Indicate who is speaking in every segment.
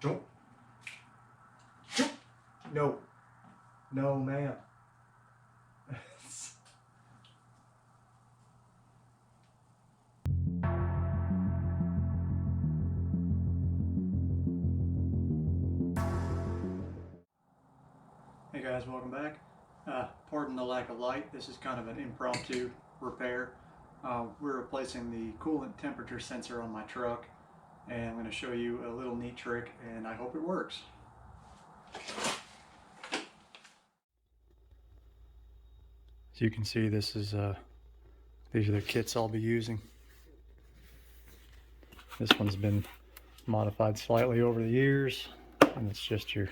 Speaker 1: Jump. Jump. No. No, ma'am. Hey guys, welcome back. Pardon the lack of light. This is kind of an impromptu repair. We're replacing the coolant temperature sensor on my truck, and I'm going to show you a little neat trick, and I hope it works. As you can see, this is these are the kits I'll be using. This one's been modified slightly over the years, and it's just your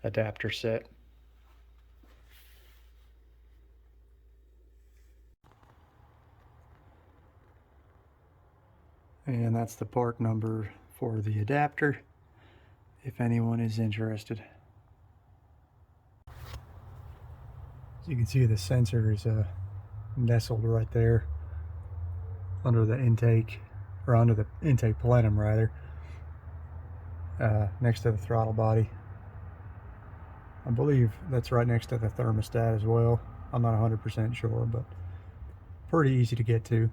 Speaker 1: adapter set. And that's the part number for the adapter, if anyone is interested. As you can see, the sensor is nestled right there under the intake, or under the intake plenum rather, next to the throttle body. I believe that's right next to the thermostat as well. I'm not 100% sure, but pretty easy to get to.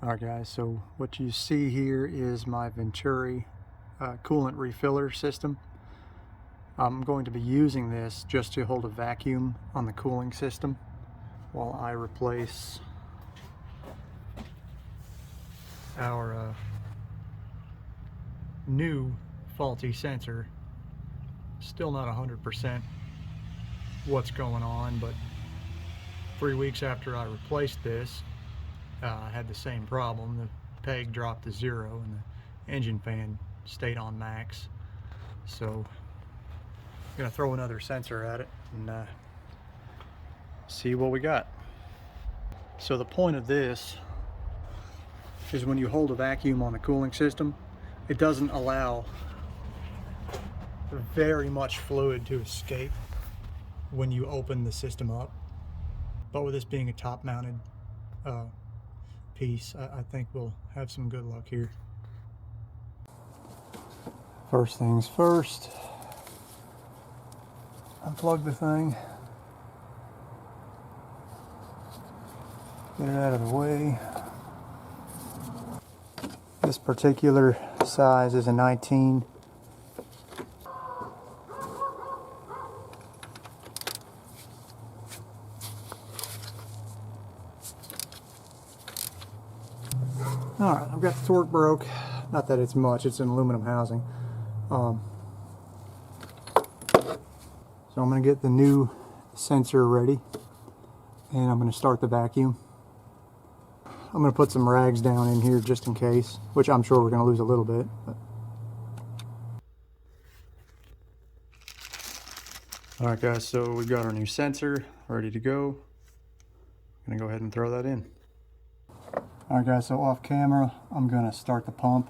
Speaker 1: Alright guys, so what you see here is my Venturi coolant refiller system. I'm going to be using this just to hold a vacuum on the cooling system while I replace our new faulty sensor. Still not 100% what's going on, but 3 weeks after I replaced this, I had the same problem. The peg dropped to 0 and the engine fan stayed on max. So I'm gonna throw another sensor at it and see what we got. So the point of this is when you hold a vacuum on the cooling system, it doesn't allow very much fluid to escape when you open the system up. But with this being a top mounted piece, I think we'll have some good luck here. First things first, unplug the thing, get it out of the way. This particular size is a 19. Alright, I've got the torque broke. Not that it's much, it's an aluminum housing. So I'm going to get the new sensor ready, and I'm going to start the vacuum. I'm going to put some rags down in here just in case, which I'm sure we're going to lose a little bit. Alright guys, so we've got our new sensor ready to go. I'm going to go ahead and throw that in. Alright guys, so off camera, I'm going to start the pump.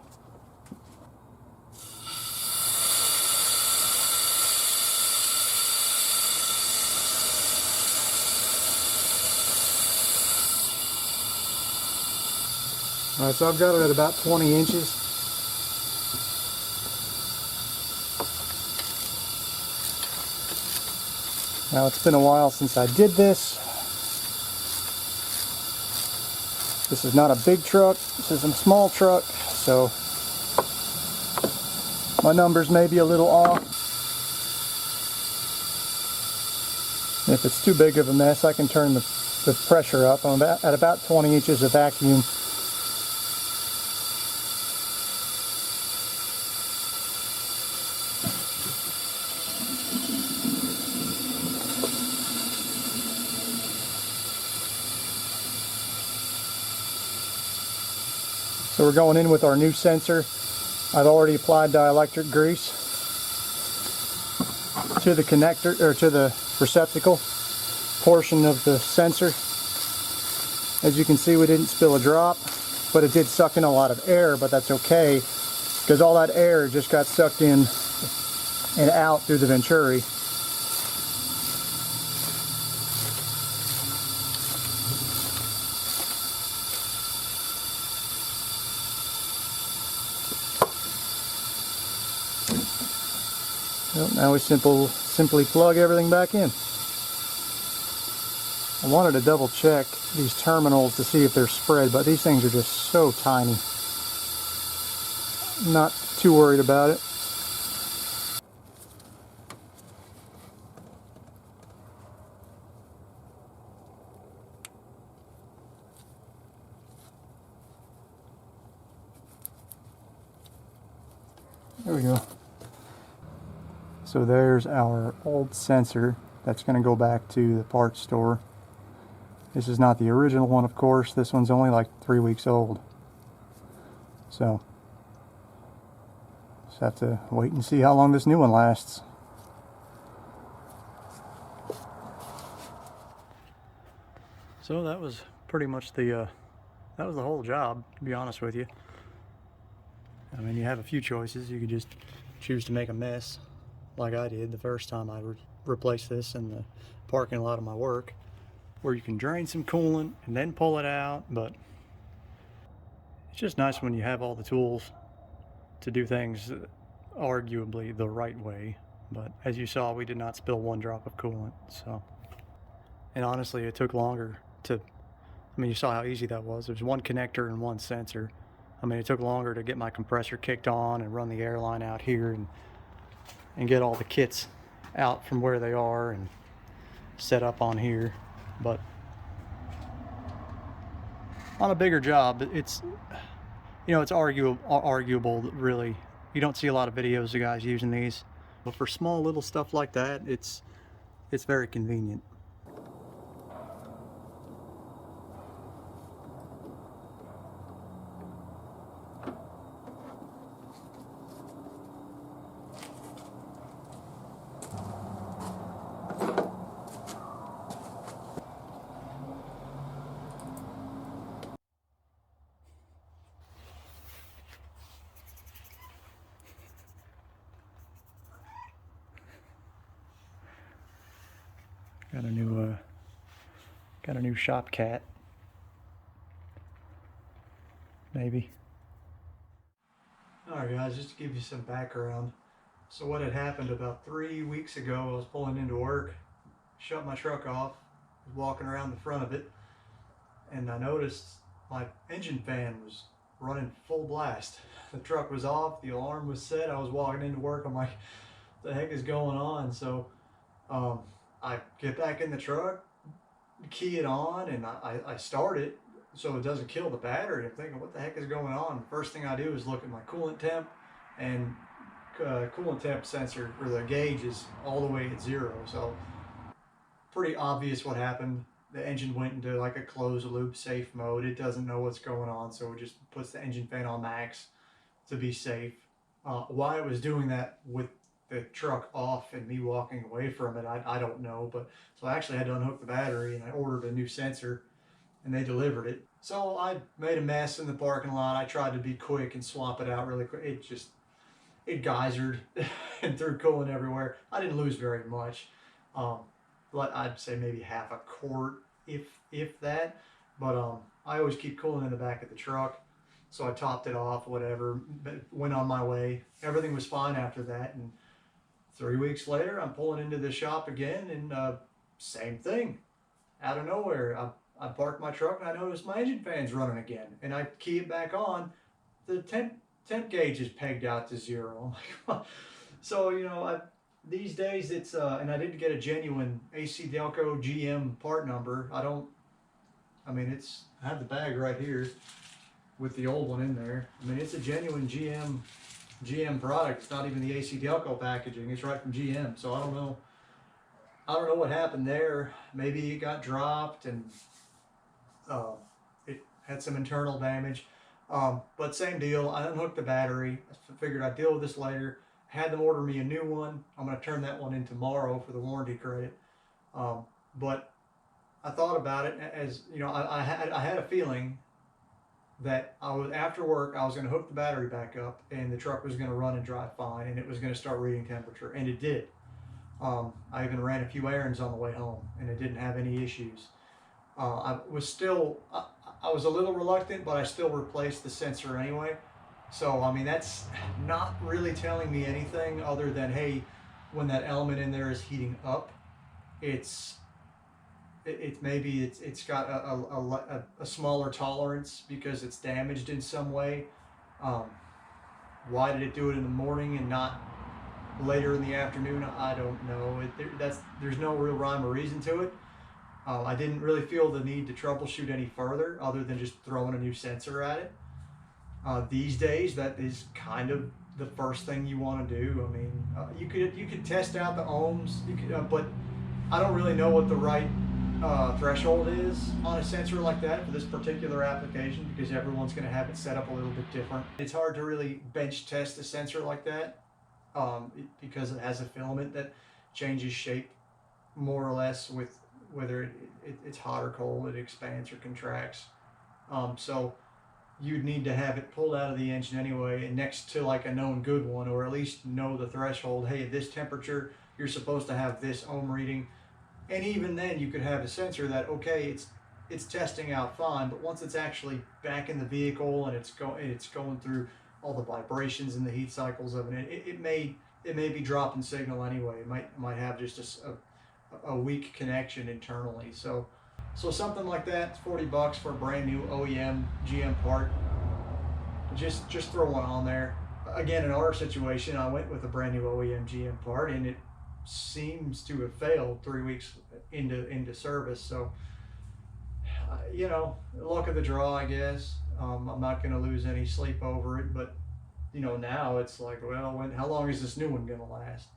Speaker 1: Alright, so I've got it at about 20 inches. Now it's been a while since I did this. This is not a big truck, this is a small truck, so my numbers may be a little off. If it's too big of a mess, I can turn the pressure up. I'm at about 20 inches of vacuum. So we're going in with our new sensor. I've already applied dielectric grease to the connector, or to the receptacle portion of the sensor. As you can see, we didn't spill a drop, but it did suck in a lot of air, but that's okay, because all that air just got sucked in and out through the Venturi. Well, now we simply plug everything back in. I wanted to double check these terminals to see if they're spread, but these things are just so tiny. Not too worried about it. There we go. So there's our old sensor that's going to go back to the parts store. This is not the original one, of course. This one's only like 3 weeks old. So just have to wait and see how long this new one lasts. So that was pretty much the whole job, to be honest with you. I mean, you have a few choices. You could just choose to make a mess, like I did the first time I replaced this in the parking lot of my work, where you can drain some coolant and then pull it out. But it's just nice when you have all the tools to do things arguably the right way. But as you saw, we did not spill one drop of coolant. So, and honestly, it took longer to, I mean, you saw how easy that was. There's one connector and one sensor. I mean, it took longer to get my compressor kicked on and run the airline out here and get all the kits out from where they are and set up on here. But on a bigger job, it's, you know, it's arguable really. You don't see a lot of videos of guys using these, but for small little stuff like that, it's very convenient. Got a new shop cat, maybe. Alright guys, just to give you some background. So what had happened about 3 weeks ago, I was pulling into work, shut my truck off, was walking around the front of it, and I noticed my engine fan was running full blast. The truck was off, the alarm was set, I was walking into work, I'm like, what the heck is going on? So I get back in the truck, key it on, and I start it so it doesn't kill the battery. I'm thinking, what the heck is going on? First thing I do is look at my coolant temp, and coolant temp sensor, or the gauge, is all the way at 0. So pretty obvious what happened. The engine went into like a closed loop safe mode. It doesn't know what's going on, so it just puts the engine fan on max to be safe. Why it was doing that with the truck off and me walking away from it, I don't know. But so I actually had to unhook the battery, and I ordered a new sensor, and they delivered it. So I made a mess in the parking lot. I tried to be quick and swap it out really quick. It geysered and threw coolant everywhere. I didn't lose very much. But I'd say maybe half a quart, if that. But I always keep coolant in the back of the truck. So I topped it off, whatever, but went on my way. Everything was fine after that. And 3 weeks later, I'm pulling into the shop again, and same thing. Out of nowhere, I parked my truck, and I noticed my engine fan's running again. And I key it back on. The temp gauge is pegged out to 0. I'm like, so, you know, these days it's, and I didn't get a genuine AC Delco GM part number. I have the bag right here with the old one in there. I mean, it's a genuine GM product. It's not even the AC Delco packaging. It's right from GM. So I don't know what happened there. Maybe it got dropped and it had some internal damage. But same deal. I unhooked the battery. I figured I'd deal with this later. Had them order me a new one. I'm going to turn that one in tomorrow for the warranty credit. But I thought about it, as you know, I had a feeling that after work I was going to hook the battery back up, and the truck was going to run and drive fine, and it was going to start reading temperature, and it did. I even ran a few errands on the way home, and it didn't have any issues. I was a little reluctant, but I still replaced the sensor anyway. So I mean, that's not really telling me anything other than, hey, when that element in there is heating up, it's maybe it's got a smaller tolerance because it's damaged in some way. Um, why did it do it in the morning and not later in the afternoon? I don't know. There's no real rhyme or reason to it. I didn't really feel the need to troubleshoot any further other than just throwing a new sensor at it. These days, that is kind of the first thing you want to do. I mean, you could test out the ohms, but I don't really know what the right threshold is on a sensor like that for this particular application, because everyone's going to have it set up a little bit different. It's hard to really bench test a sensor like that because it has a filament that changes shape more or less with whether it's hot or cold, it expands or contracts. So you'd need to have it pulled out of the engine anyway, and next to like a known good one, or at least know the threshold. Hey, at this temperature, you're supposed to have this ohm reading. And even then, you could have a sensor that, okay, it's testing out fine, but once it's actually back in the vehicle and it's going through all the vibrations and the heat cycles of it, it may be dropping signal anyway. It might have just a weak connection internally. So something like that, $40 for a brand new OEM GM part. Just throw one on there. Again, in our situation, I went with a brand new OEM GM part, and it seems to have failed 3 weeks into service. So you know, luck of the draw, I guess. I'm not going to lose any sleep over it, but you know, now it's like, well, how long is this new one going to last?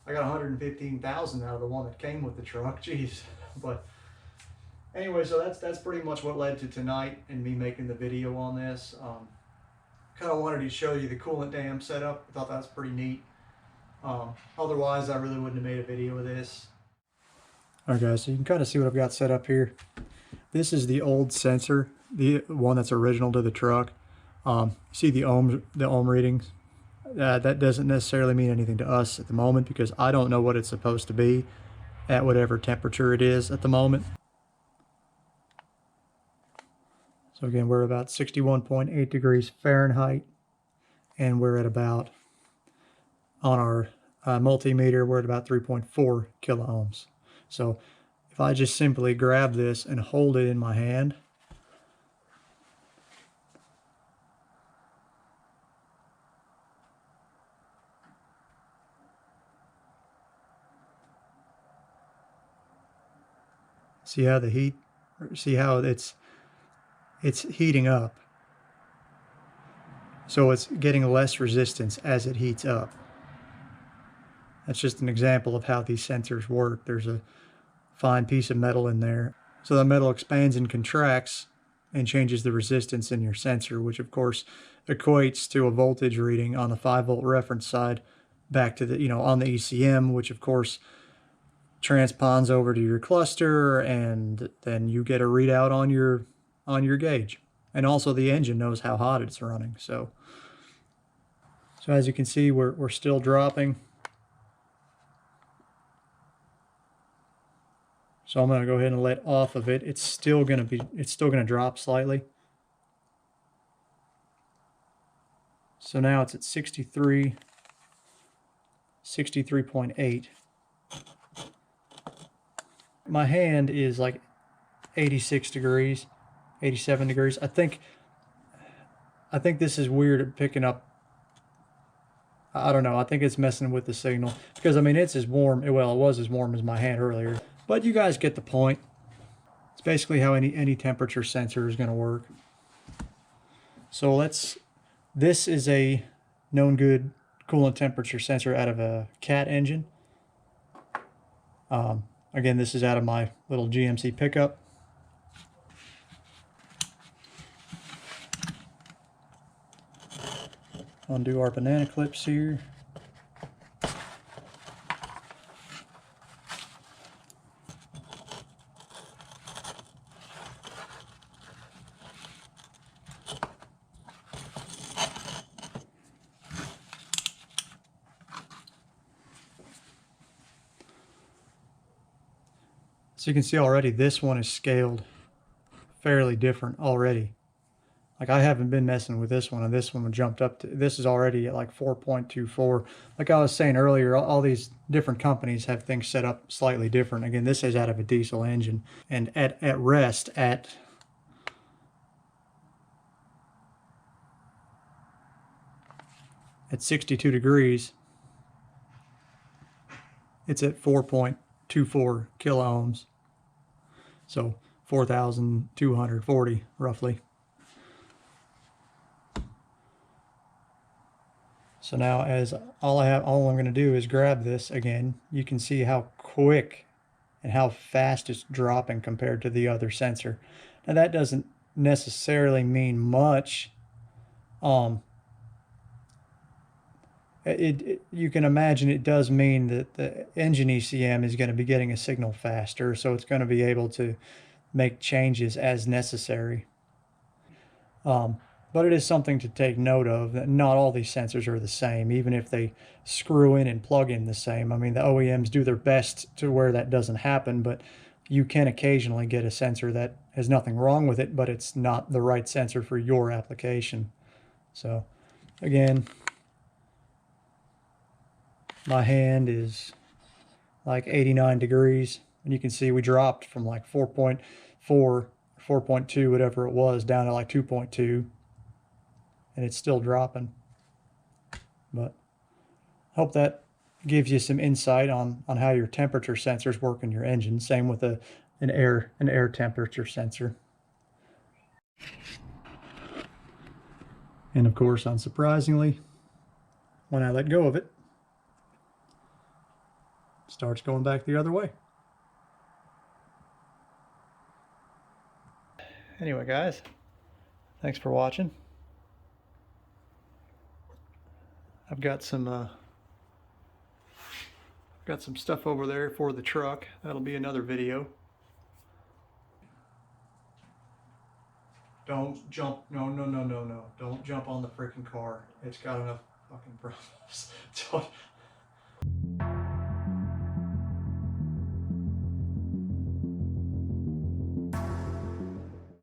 Speaker 1: I got 115,000 out of the one that came with the truck. Jeez. But anyway, so that's pretty much what led to tonight and me making the video on this. Kind of wanted to show you the coolant dam setup. I thought that was pretty neat. Otherwise, I really wouldn't have made a video of this. Alright guys, so you can kind of see what I've got set up here. This is the old sensor, the one that's original to the truck. See the ohm readings? That doesn't necessarily mean anything to us at the moment because I don't know what it's supposed to be at whatever temperature it is at the moment. So again, we're about 61.8 degrees Fahrenheit, and we're at about, on our multimeter, we're at about 3.4 kilo ohms. So if I just simply grab this and hold it in my hand, see how it's heating up. So it's getting less resistance as it heats up. That's just an example of how these sensors work. There's a fine piece of metal in there. So the metal expands and contracts and changes the resistance in your sensor, which of course equates to a voltage reading on the 5-volt reference side back to the, on the ECM, which of course transpons over to your cluster, and then you get a readout on your gauge. And also the engine knows how hot it's running. So as you can see, we're still dropping. So I'm going to go ahead and let off of it. It's still going to drop slightly. So now it's at 63.8. My hand is like 86 degrees, 87 degrees. I think this is weird at picking up. I don't know. I think it's messing with the signal because I mean it's as warm. Well, it was as warm as my hand earlier. But you guys get the point. It's basically how any temperature sensor is going to work. So this is a known good coolant temperature sensor out of a CAT engine. Again, this is out of my little GMC pickup. Undo our banana clips here. So you can see already this one is scaled fairly different already. Like, I haven't been messing with this one, and this one jumped up to, this is already at like 4.24. Like I was saying earlier, all these different companies have things set up slightly different. Again, this is out of a diesel engine, and at rest at 62 degrees, it's at 4.24 kilo ohms. So 4,240 roughly. So now, as all I'm going to do is grab this again. You can see how quick and how fast it's dropping compared to the other sensor. Now that doesn't necessarily mean much. You can imagine it does mean that the engine ECM is going to be getting a signal faster, so it's going to be able to make changes as necessary. But it is something to take note of, that not all these sensors are the same, even if they screw in and plug in the same. I mean, the OEMs do their best to where that doesn't happen, but you can occasionally get a sensor that has nothing wrong with it, but it's not the right sensor for your application. So, again, my hand is like 89 degrees, and you can see we dropped from like 4.4, 4.2, whatever it was, down to like 2.2. And it's still dropping. But hope that gives you some insight on how your temperature sensors work in your engine. Same with an air temperature sensor. And of course, unsurprisingly, when I let go of it, it starts going back the other way. Anyway, guys, thanks for watching. I've got some stuff over there for the truck. That'll be another video. Don't jump. No. Don't jump on the freaking car. It's got enough fucking problems.